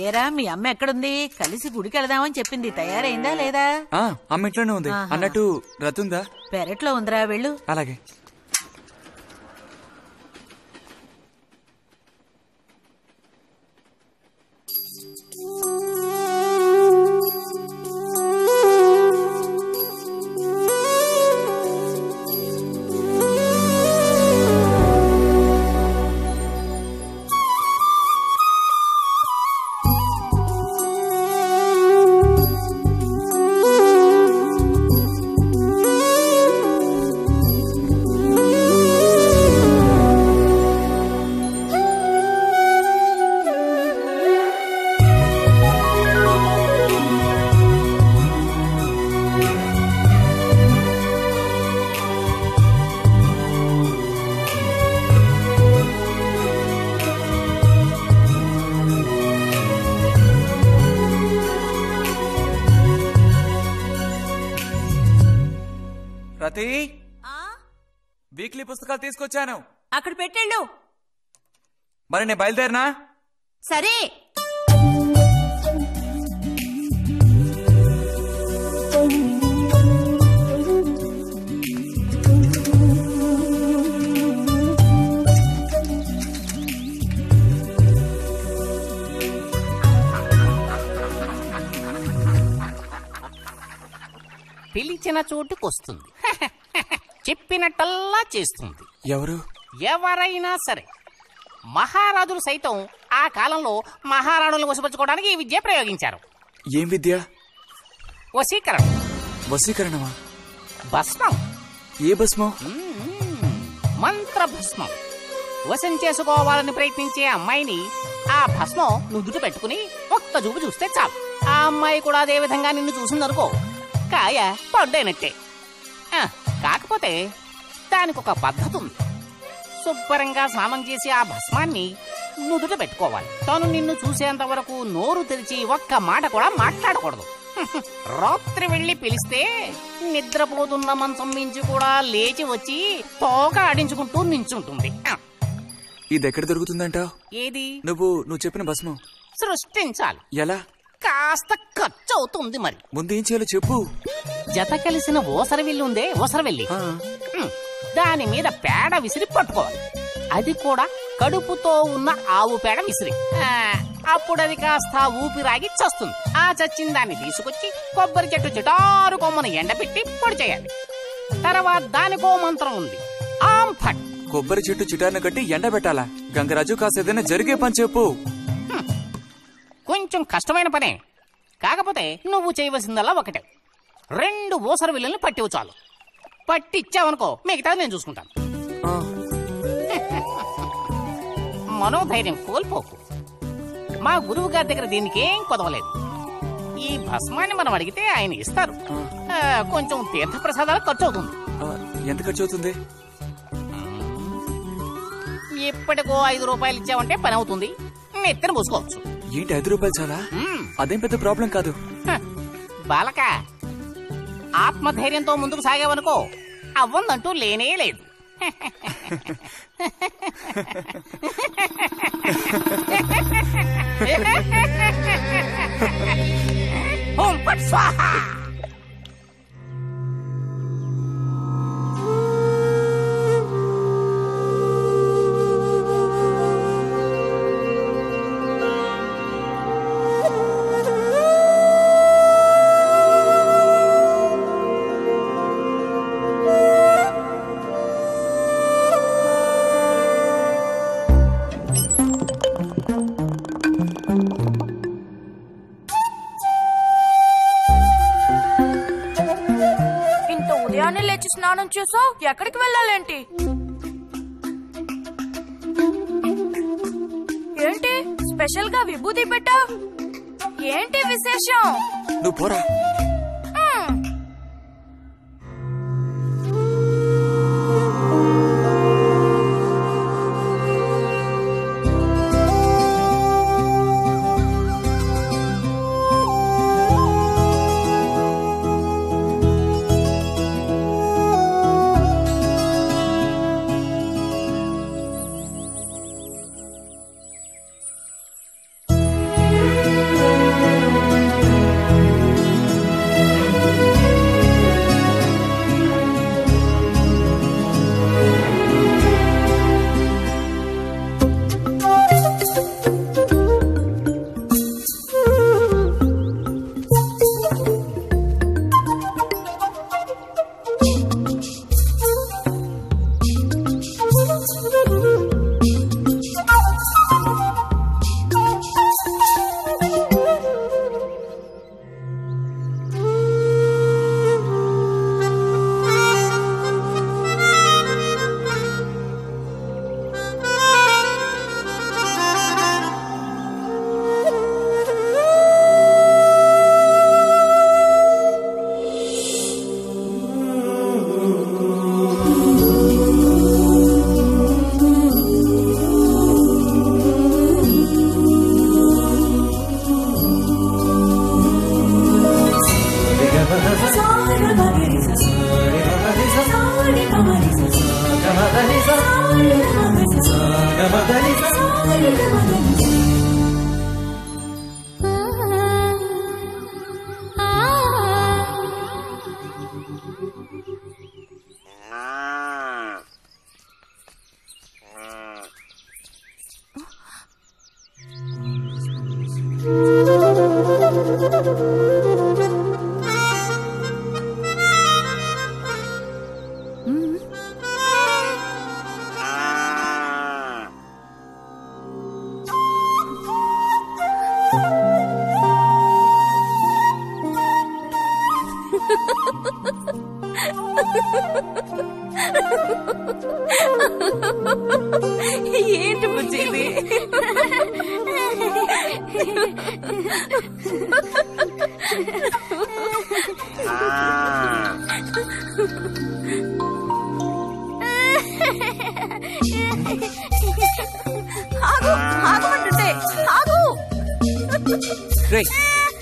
ఏరా మీ అమ్మ ఎక్కడుంది? కలిసి గుడికి వెళదామని చెప్పింది, తయారైందా లేదా? అమ్మ ఇంట్లోనే ఉంది. అన్నట్టు రతుందా? పెరట్లో ఉందిరా, వెళ్ళు. అలాగే. రతి, వీక్లీ పుస్తకాలు తీసుకొచ్చాను, అక్కడ పెట్టండు. మరి నేను బయలుదేరినా? సరే. పిలిచిన చోటుకొస్తుంది, చెప్పినట్టల్లా చేస్తుంది. ఎవరు? ఎవరైనా సరే. మహారాజులు సైతం ఆ కాలంలో మహారాణులను వశపరచుకోవడానికి ఈ విద్య ప్రయోగించారు. ఏం విద్య? వశీకరణం. వశీకరణమా? భస్మం. ఏ భస్మం? మంత్ర భస్మం. వశం చేసుకోవాలని ప్రయత్నించే అమ్మాయిని ఆ భస్మం నుదుట పెట్టుకుని ఒక్క చూపు చూస్తే చాలు. ఆ అమ్మాయి కూడా అదే విధంగా నిన్ను చూసిందనుకో, కాయ పడ్డైనట్టే. కాకపోతే దానికి ఒక పద్ధతి ఉంది. శుభ్రంగా స్నానం చేసి ఆ భస్మాన్ని నుదుట పెట్టుకోవాలి. తను నిన్ను చూసేంత వరకు నోరు తెరిచి ఒక్క మాట కూడా మాట్లాడకూడదు. రాత్రి వెళ్లి పిలిస్తే నిద్రపోతున్న మంచం మించి కూడా లేచి వచ్చి తోక ఆడించుకుంటూ నించుంటుంది. ఇది ఎక్కడ దొరుకుతుందంటావు? ఏది? నువ్వు చెప్పిన భస్మం సృష్టించాలి. ఎలా? కాస్త ఖర్చు అవుతుంది. మరి ముందు ఏం చేయాలో చెప్పు. జత కలిసిన ఓసరవెల్లి ఉందే, ఓసరవెల్లి, దాని మీద పేడ విసిరి పట్టుకోవాలి. అది కూడా కడుపుతో ఉన్న ఆవు పేడ విసిరి. అప్పుడు అది కాస్త ఊపిరాగి చస్తుంది. ఆ చచ్చిన దాన్ని తీసుకొచ్చి కొబ్బరి చెట్టు చిటారు కొమ్మను ఎండపెట్టి పొడి చేయాలి. తర్వాత దానికో మంత్రం ఉంది, ఆం ఫట్. కొబ్బరి చెట్టు చిటాన్ని కట్టి ఎండబెట్టాలా? గంగరాజు కాసేదైనా జరిగే పని చెప్పు. కొంచెం కష్టమైన పనే, కాకపోతే నువ్వు చేయవలసిందల్లా ఒకటే. 2 ఊసర విల్లుల్ని పట్టివు చాలు. పట్టిచ్చావనుకో, మిగతాది నేను చూసుకుంటాను. మనోధైర్యం కోల్పోకు. మా గురువు గారి దగ్గర దీనికేం కొదవలేదు. ఈ భస్మాన్ని మనం అడిగితే ఆయన ఇస్తారు. కొంచెం తీర్థ ప్రసాదాలు ఖర్చు అవుతుంది. ఎంత ఖర్చు అవుతుంది? ఇప్పటికో 5 రూపాయలు ఇచ్చావంటే పని అవుతుంది. నెత్తిన మూసుకోవచ్చు. ఏంటి 5 రూపాయలు చాలా? అదేం పెద్ద ప్రాబ్లం కాదు. బాలక, ఆత్మధైర్యంతో ముందుకు సాగావనుకో, అవ్వందంటూ లేనే లేదు. ఓం ఫట్ స్వాహా. లేచి స్నానం చేసావు, ఎక్కడికి వెళ్ళాలేంటి? ఏంటి స్పెషల్ గా విభూతి పెట్టావు? ఏంటి విశేషం? నువ్వు పోరా.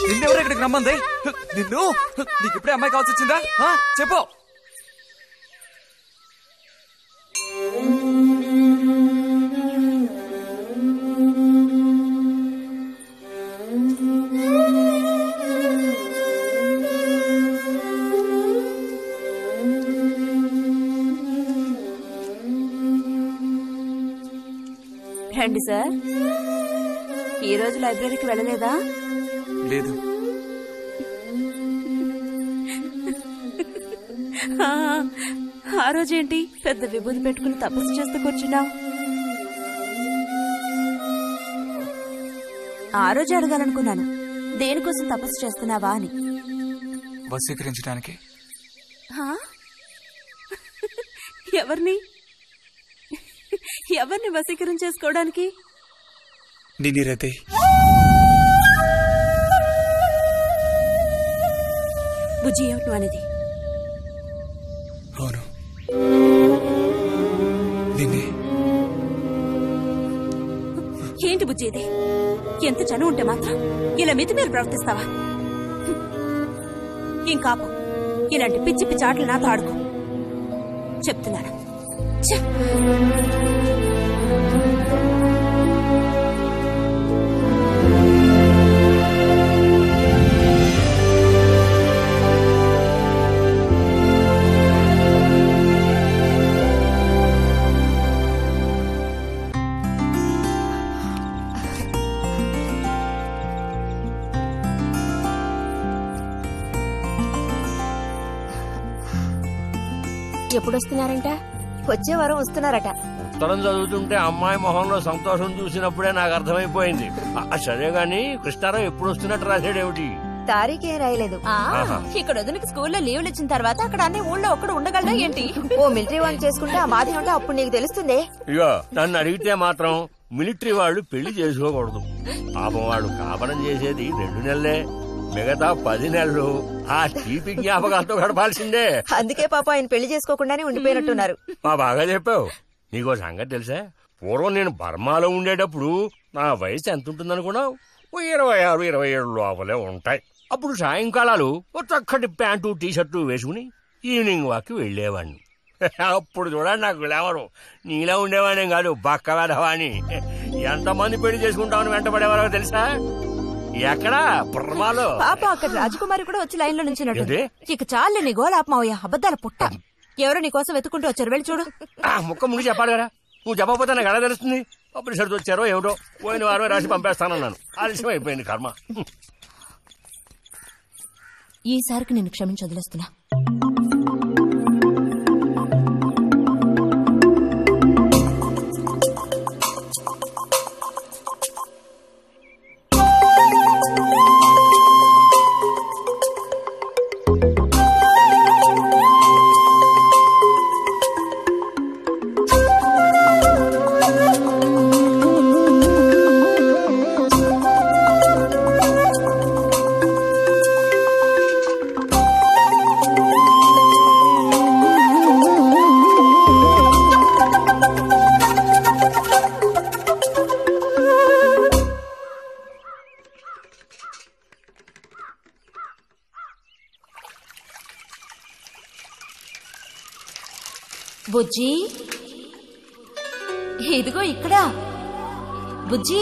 నిన్నెవరు ఇక్కడికి రమ్మంది? నిన్ను నీకు ఇప్పుడే అమ్మాయి కావాల్సి వచ్చిందా? చెప్పు. రండి సార్. ఈ రోజు లైబ్రరీకి వెళ్ళలేదా? లేదు. ఆ రోజేంటి పెద్ద విభూతి పెట్టుకుని తపస్సు చేస్తూ కూర్చున్నావు? ఆ రోజు అడగాలనుకున్నాను, దేనికోసం తపస్సు చేస్తున్నావా అని. వశీకరించడానికి. ఎవరిని వశీకరణ చేసుకోవడానికి? నిన్నిరతే. బుజ్జి ఏమిటి అనేది? అవును, నిన్నే. ఏంటి బుజ్జి ఇది? ఎంత చనువు ఉంటే మాత్రం ఇలా మితిమీరి ప్రవర్తిస్తావా? ఇంకాపు ఇలాంటి పిచ్చి పిచ్చి ఆటలు నాతో ఆడుకో చెప్తున్నాను. ఎప్పుడొస్తున్నారంట? వచ్చే వారం వస్తున్నారట. ఉత్తరం చదువుతుంటే అమ్మాయి మొహంలో సంతోషం చూసినప్పుడే నాకు అర్థమైపోయింది. సరే గాని కృష్ణారావు ఎప్పుడు వస్తున్నట్టు రాశాడేమిటి? తారీఖే రాయలేదు. ఇక్కడ వదినకి స్కూల్లో లీవ్లు ఇచ్చిన తర్వాత అక్కడ అన్ని ఊళ్ళో ఒక్కడు ఉండగలడా ఏంటి? ఓ మిలిటరీ వాడిని చేసుకుంటే ఆ బాధ ఏమిటో అప్పుడు నీకు తెలుస్తుంది. ఇగో నన్ను అడిగితే మాత్రం మిలిటరీ వాళ్ళు పెళ్లి చేసుకోకూడదు. పాపం వాడు కాపరం చేసేది 2 నెలలే, మిగతా 10 నెలలు ఆ తీపి జ్ఞాపకాలతో గడపాల్సిందే. అందుకే పాప ఆయన పెళ్లి చేసుకోకుండానే ఉండిపోయినట్టున్నారు. బాగా చెప్పావు. నీకో సంగతి తెలుసా? పూర్వం నేను బర్మాలో ఉండేటప్పుడు నా వయసు ఎంత ఉంటుందనుకున్నావు? 26-27 లోపలే ఉంటాయి. అప్పుడు సాయంకాలాలు ఓ చక్కటి ప్యాంటు టీషర్టు వేసుకుని ఈవినింగ్ వాక్ వెళ్లేవాడిని. అప్పుడు చూడండి నాకు గ్లామరు. నీలా ఉండేవాడిని కాదు, బక్క వేదవాణి. ఎంతమంది పెళ్లి చేసుకుంటామని వెంటబడేవారో తెలుసా? ఎక్కడా? బర్మాలో. పాప అక్కడ రాజకుమారి కూడా వచ్చి లైన్ లో నుంచి. ఇక చాలు నీ గోలాపమావయ్య, అబద్దాల పుట్ట. ఎవరో నీకోసం వెతుకుంటూ వచ్చారు, వెళ్ళి చూడు. ముక్క ముందు చెప్పాలి కదా, నువ్వు చెప్పకపోతే నాకు ఎలా తెలుస్తుంది? అప్పుడు సరితో వచ్చారో ఏమిటో, పోయిన వారమే రాసి పంపేస్తానన్నాను. ఆలస్యం అయిపోయింది కర్మ. ఈసారికి నిన్ను క్షమించి వదిలేస్తున్నా. బుజ్జి, ఇదిగో ఇక్కడ. బుజ్జి,